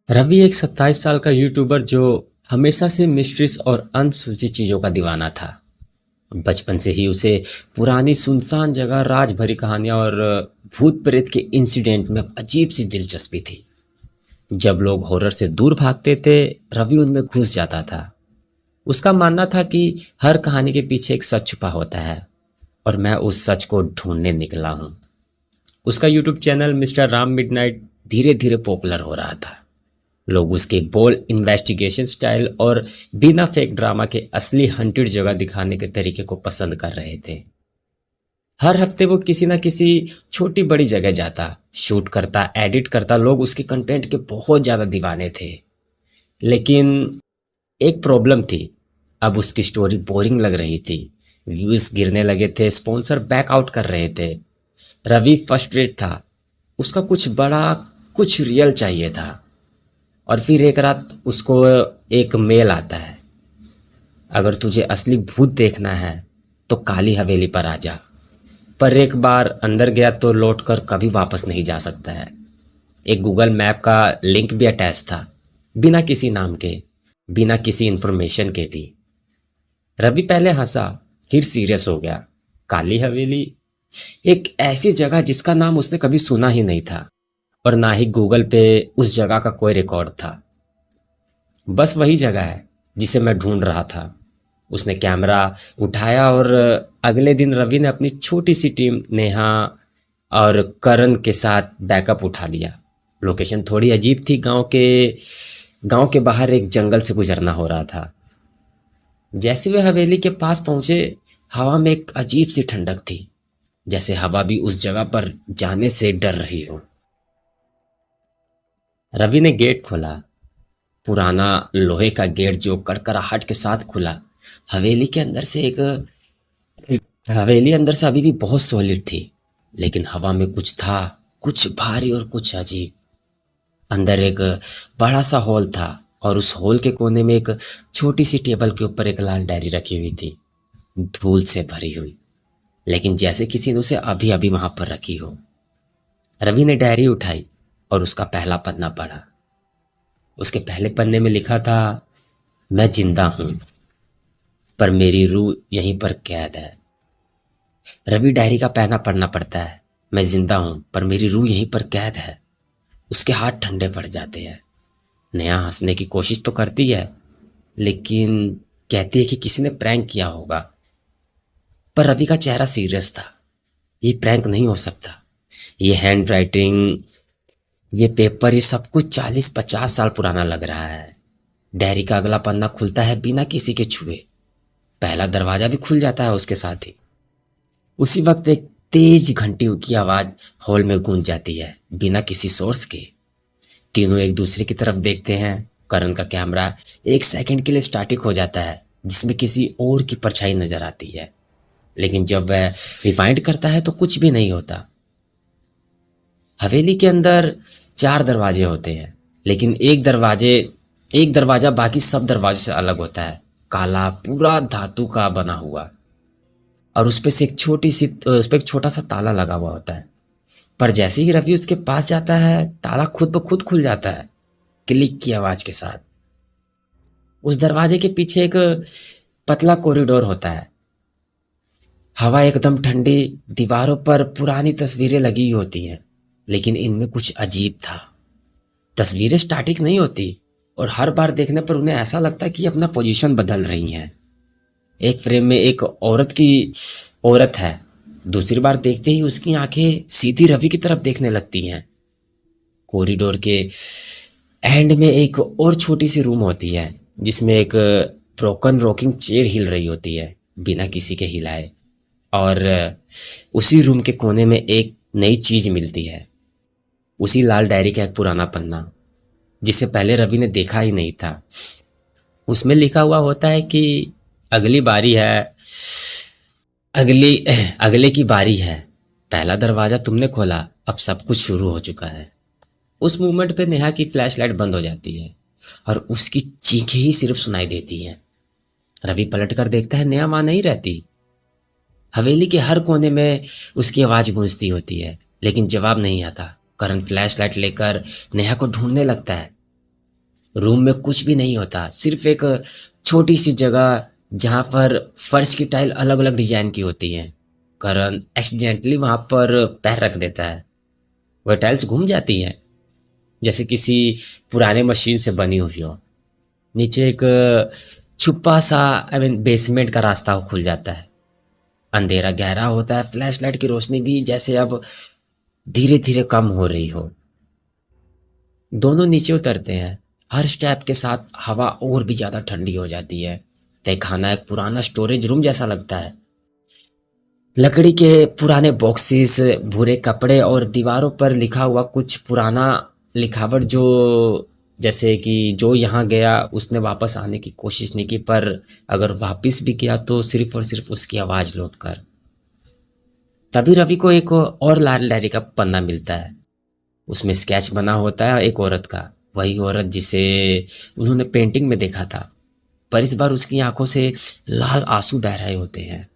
रवि एक 27 साल का यूट्यूबर जो हमेशा से मिस्ट्रीज और अनसुलझी चीज़ों का दीवाना था। बचपन से ही उसे पुरानी सुनसान जगह, राज भरी कहानियां और भूत प्रेत के इंसिडेंट में अजीब सी दिलचस्पी थी। जब लोग हॉरर से दूर भागते थे, रवि उनमें घुस जाता था। उसका मानना था कि हर कहानी के पीछे एक सच छुपा होता है और मैं उस सच को ढूंढने निकला हूँ। उसका YouTube channel mister Ram midnight धीरे धीरे पॉपुलर हो रहा था। लोग उसके बोल्ड इन्वेस्टिगेशन स्टाइल और बिना फेक ड्रामा के असली हंटेड जगह दिखाने के तरीके को पसंद कर रहे थे। हर हफ्ते वो किसी ना किसी छोटी बड़ी जगह जाता, शूट करता, एडिट करता। लोग उसके कंटेंट के बहुत ज़्यादा दीवाने थे। लेकिन एक प्रॉब्लम थी। अब उसकी स्टोरी बोरिंग लग रही थी। व्यूज गिरने लगे थे, स्पॉन्सर बैक आउट कर रहे थे। रवि फ्रस्ट्रेट था। उसका कुछ बड़ा, कुछ रियल चाहिए था। और फिर एक रात उसको एक मेल आता है, अगर तुझे असली भूत देखना है तो काली हवेली पर आ जा। पर एक बार अंदर गया तो लौट कर कभी वापस नहीं जा सकता है। एक गूगल मैप का लिंक भी अटैच था, बिना किसी नाम के, बिना किसी इन्फॉर्मेशन के भी। रवि पहले हंसा, फिर सीरियस हो गया। काली हवेली, एक ऐसी जगह जिसका नाम उसने कभी सुना ही नहीं था और ना ही गूगल पे उस जगह का कोई रिकॉर्ड था। बस वही जगह है जिसे मैं ढूंढ रहा था। उसने कैमरा उठाया और अगले दिन रवि ने अपनी छोटी सी टीम नेहा और करण के साथ बैकअप उठा लिया। लोकेशन थोड़ी अजीब थी। गांव के बाहर एक जंगल से गुजरना हो रहा था। जैसे वे हवेली के पास पहुंचे, हवा में एक अजीब सी ठंडक थी, जैसे हवा भी उस जगह पर जाने से डर रही हो। रवि ने गेट खोला, पुराना लोहे का गेट जो कड़कड़ाहट के साथ खुला। हवेली के अंदर से एक हवेली अंदर से अभी भी बहुत सॉलिड थी, लेकिन हवा में कुछ था, कुछ भारी और कुछ अजीब। अंदर एक बड़ा सा हॉल था और उस हॉल के कोने में एक छोटी सी टेबल के ऊपर एक लाल डायरी रखी हुई थी, धूल से भरी हुई, लेकिन जैसे किसी ने उसे अभी अभी वहां पर रखी हो। रवि ने डायरी उठाई और उसका पहला पन्ना पढ़ा। उसके पहले पन्ने में लिखा था, मैं जिंदा हूं पर मेरी रूह यहीं पर कैद है। रवि डायरी का पहना पढ़ना पड़ता है। मैं जिंदा हूं पर मेरी रूह यहीं पर कैद है। उसके हाथ ठंडे पड़ जाते हैं। नेहा हंसने की कोशिश तो करती है, लेकिन कहती है कि किसी ने प्रैंक किया होगा। पर रवि का चेहरा सीरियस था। ये प्रैंक नहीं हो सकता। ये हैंड राइटिंग, ये पेपर, ये सब कुछ 40-50 साल पुराना लग रहा है। डायरी का अगला पन्ना खुलता है बिना किसी के छुए। पहला दरवाजा भी खुल जाता है उसके साथ ही। उसी वक्त एक तेज घंटी की आवाज हॉल में गूंज जाती है, बिना किसी सोर्स के। तीनों एक दूसरे की तरफ देखते हैं। करण का कैमरा एक सेकंड के लिए स्टैटिक हो जाता है, जिसमें किसी और की परछाई नजर आती है। लेकिन जब वह रिवाइंड करता है तो कुछ भी नहीं होता। हवेली के अंदर 4 दरवाजे होते हैं, लेकिन एक दरवाजा बाकी सब दरवाजों से अलग होता है। काला, पूरा धातु का बना हुआ, और उस पे एक छोटा सा ताला लगा हुआ होता है। पर जैसे ही रवि उसके पास जाता है, ताला खुद ब खुद खुल जाता है, क्लिक की आवाज के साथ। उस दरवाजे के पीछे एक पतला कॉरिडोर होता है। हवा एकदम ठंडी, दीवारों पर पुरानी तस्वीरें लगी हुई होती हैं, लेकिन इनमें कुछ अजीब था। तस्वीरें स्टैटिक नहीं होती और हर बार देखने पर उन्हें ऐसा लगता है कि अपना पोजीशन बदल रही हैं। एक फ्रेम में एक औरत है। दूसरी बार देखते ही उसकी आंखें सीधी रवि की तरफ देखने लगती हैं। कॉरिडोर के एंड में एक और छोटी सी रूम होती है, जिसमें एक ब्रोकन रॉकिंग चेयर हिल रही होती है, बिना किसी के हिलाए। और उसी रूम के कोने में एक नई चीज मिलती है, उसी लाल डायरी का एक पुराना पन्ना, जिसे पहले रवि ने देखा ही नहीं था। उसमें लिखा हुआ होता है कि अगली बारी है, अगली अगले की बारी है। पहला दरवाजा तुमने खोला, अब सब कुछ शुरू हो चुका है। उस मोमेंट पे नेहा की फ्लैशलाइट बंद हो जाती है और उसकी चीखें ही सिर्फ सुनाई देती हैं। रवि पलट कर देखता है, नेहा वहां नहीं रहती। हवेली के हर कोने में उसकी आवाज गूंजती होती है, लेकिन जवाब नहीं आता। करण फ्लैशलाइट लेकर नेहा को ढूंढने लगता है, रूम में कुछ भी नहीं होता, सिर्फ एक छोटी सी जगह जहाँ पर फर्श की टाइल अलग अलग डिजाइन की होती हैं। करण एक्सीडेंटली वहां पर पैर रख देता है। वह टाइल्स घूम जाती हैं जैसे किसी पुराने मशीन से बनी हुई हो। नीचे एक छुपा सा बेसमेंट का रास्ता खुल जाता है। अंधेरा गहरा होता है, फ्लैशलाइट की रोशनी भी जैसे अब धीरे धीरे कम हो रही हो। दोनों नीचे उतरते हैं। हर स्टेप के साथ हवा और भी ज्यादा ठंडी हो जाती है। तहखाना एक पुराना स्टोरेज रूम जैसा लगता है। लकड़ी के पुराने बॉक्सेस, भूरे कपड़े और दीवारों पर लिखा हुआ कुछ पुराना लिखावट, जो जैसे कि जो यहाँ गया उसने वापस आने की कोशिश नहीं की, पर अगर वापस भी गया तो सिर्फ और सिर्फ उसकी आवाज लौट कर। तभी रवि को एक और लाल डायरी का पन्ना मिलता है। उसमें स्केच बना होता है एक औरत का, वही औरत जिसे उन्होंने पेंटिंग में देखा था, पर इस बार उसकी आंखों से लाल आंसू बह रहे होते हैं।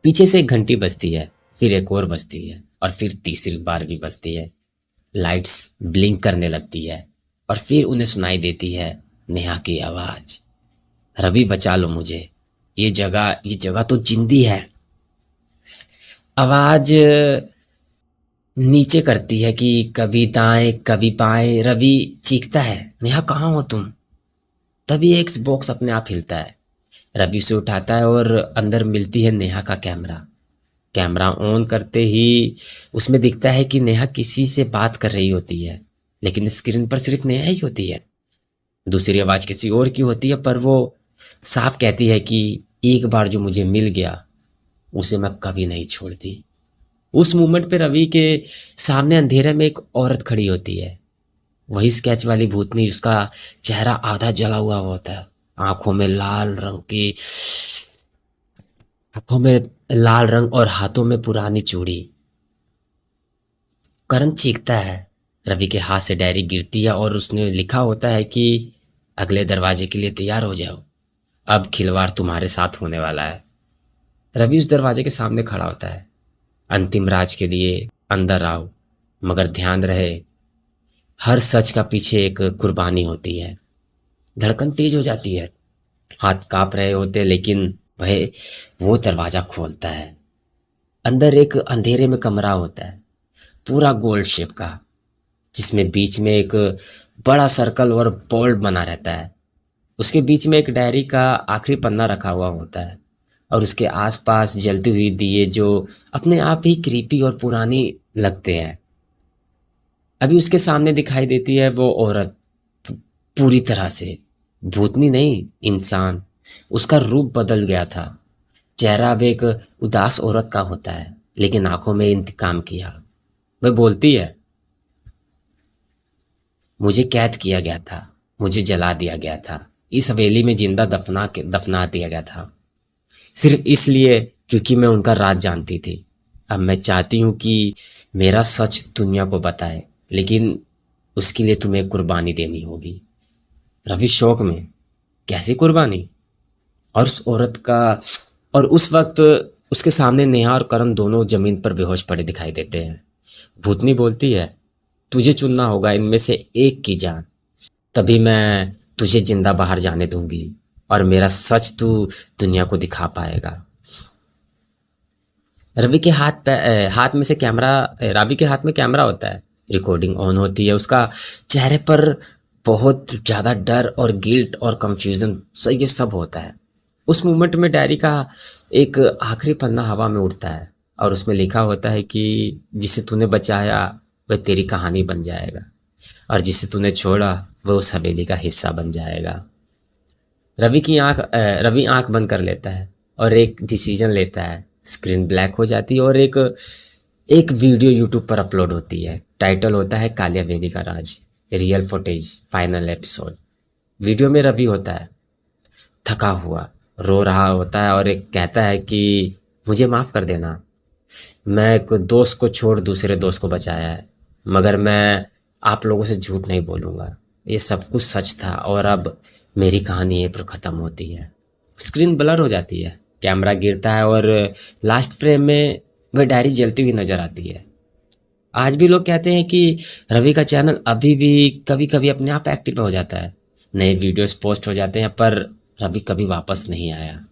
पीछे से एक घंटी बजती है, फिर एक और बजती है, और फिर तीसरी बार भी बजती है। लाइट्स ब्लिंक करने लगती है, और फिर उन्हें सुनाई देती है नेहा की आवाज, रवि बचा लो मुझे, ये जगह तो जिंदी है। आवाज नीचे करती है कि कभी दाएं कभी बाएं। रवि चीखता है, नेहा कहाँ हो तुम? तभी एक बॉक्स अपने आप हिलता है। रवि उसे उठाता है और अंदर मिलती है नेहा का कैमरा। कैमरा ऑन करते ही उसमें दिखता है कि नेहा किसी से बात कर रही होती है, लेकिन स्क्रीन पर सिर्फ नेहा ही होती है। दूसरी आवाज किसी और की होती है, पर वो साफ कहती है कि एक बार जो मुझे मिल गया उसे मैं कभी नहीं छोड़ती। उस मोमेंट पे रवि के सामने अंधेरे में एक औरत खड़ी होती है, वही स्केच वाली भूतनी। उसका चेहरा आधा जला हुआ होता है, आंखों में लाल रंग की आंखों में लाल रंग और हाथों में पुरानी चूड़ी। करण चीखता है। रवि के हाथ से डायरी गिरती है और उसने लिखा होता है कि अगले दरवाजे के लिए तैयार हो जाओ, अब खिलवाड़ तुम्हारे साथ होने वाला है। रवि उस दरवाजे के सामने खड़ा होता है। अंतिम राज के लिए अंदर आओ, मगर ध्यान रहे हर सच का पीछे एक कुर्बानी होती है। धड़कन तेज हो जाती है, हाथ कांप रहे होते, लेकिन वह वो दरवाजा खोलता है। अंदर एक अंधेरे में कमरा होता है, पूरा गोल शेप का, जिसमें बीच में एक बड़ा सर्कल और बोल्ट बना रहता है। उसके बीच में एक डायरी का आखिरी पन्ना रखा हुआ होता है, और उसके आसपास जलती हुई दिए जो अपने आप ही क्रीपी और पुरानी लगते हैं। अभी उसके सामने दिखाई देती है वो औरत, पूरी तरह से भूतनी नहीं, इंसान। उसका रूप बदल गया था। चेहरा अब एक उदास औरत का होता है, लेकिन आंखों में इंतकाम किया। वह बोलती है, मुझे कैद किया गया था, मुझे जला दिया गया था, इस हवेली में जिंदा दफना दिया गया था, सिर्फ इसलिए क्योंकि मैं उनका राज जानती थी। अब मैं चाहती हूँ कि मेरा सच दुनिया को बताए, लेकिन उसके लिए तुम्हें कुर्बानी देनी होगी। रवि शौक में, कैसी कुर्बानी? और उस औरत का और उस वक्त उसके सामने नेहा और करण दोनों जमीन पर बेहोश पड़े दिखाई देते हैं। भूतनी बोलती है, तुझे चुनना होगा इनमें से एक की जान, तभी मैं तुझे जिंदा बाहर जाने दूंगी और मेरा सच तू दुनिया को दिखा पाएगा। हाथ में से कैमरा रवि के हाथ में कैमरा होता है। रिकॉर्डिंग ऑन होती है। उसका चेहरे पर बहुत ज़्यादा डर और गिल्ट और कंफ्यूजन ये सब होता है। उस मोमेंट में डायरी का एक आखिरी पन्ना हवा में उड़ता है, और उसमें लिखा होता है कि जिसे तूने बचाया वह तेरी कहानी बन जाएगा, और जिसे तूने छोड़ा वह उस हवेली का हिस्सा बन जाएगा। रवि आंख बंद कर लेता है और एक डिसीजन लेता है। स्क्रीन ब्लैक हो जाती है और एक एक वीडियो यूट्यूब पर अपलोड होती है। टाइटल होता है कालिया वेदी का राज, real footage, final episode. Video में रवि होता है थका हुआ, रो रहा होता है और एक कहता है कि मुझे माफ़ कर देना, मैं एक दोस्त को छोड़ दूसरे दोस्त को बचाया है, मगर मैं आप लोगों से झूठ नहीं बोलूँगा, ये सब कुछ सच था और अब मेरी कहानी यहीं पर ख़त्म होती है। स्क्रीन ब्लर हो जाती है, कैमरा गिरता है और लास्ट फ्रेम में वह डायरी जलती हुई नजर आती है। आज भी लोग कहते हैं कि रवि का चैनल अभी भी कभी-कभी अपने आप एक्टिव हो जाता है। नए वीडियोज़ पोस्ट हो जाते हैं पर रवि कभी वापस नहीं आया।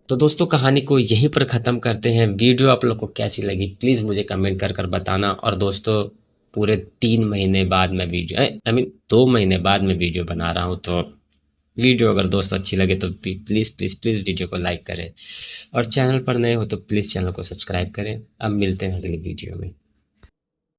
तो दोस्तों कहानी को यहीं पर ख़त्म करते हैं। वीडियो आप लोग को कैसी लगी प्लीज़ मुझे कमेंट कर कर बताना। और दोस्तों पूरे 3 महीने बाद मैं वीडियो आई मीन 2 महीने बाद मैं वीडियो बना रहा हूँ, तो वीडियो अगर दोस्तों अच्छी लगे तो प्लीज़ प्लीज़ प्लीज़ वीडियो को लाइक करें और चैनल पर नए हो तो प्लीज़ चैनल को सब्सक्राइब करें। अब मिलते हैं अगली वीडियो में।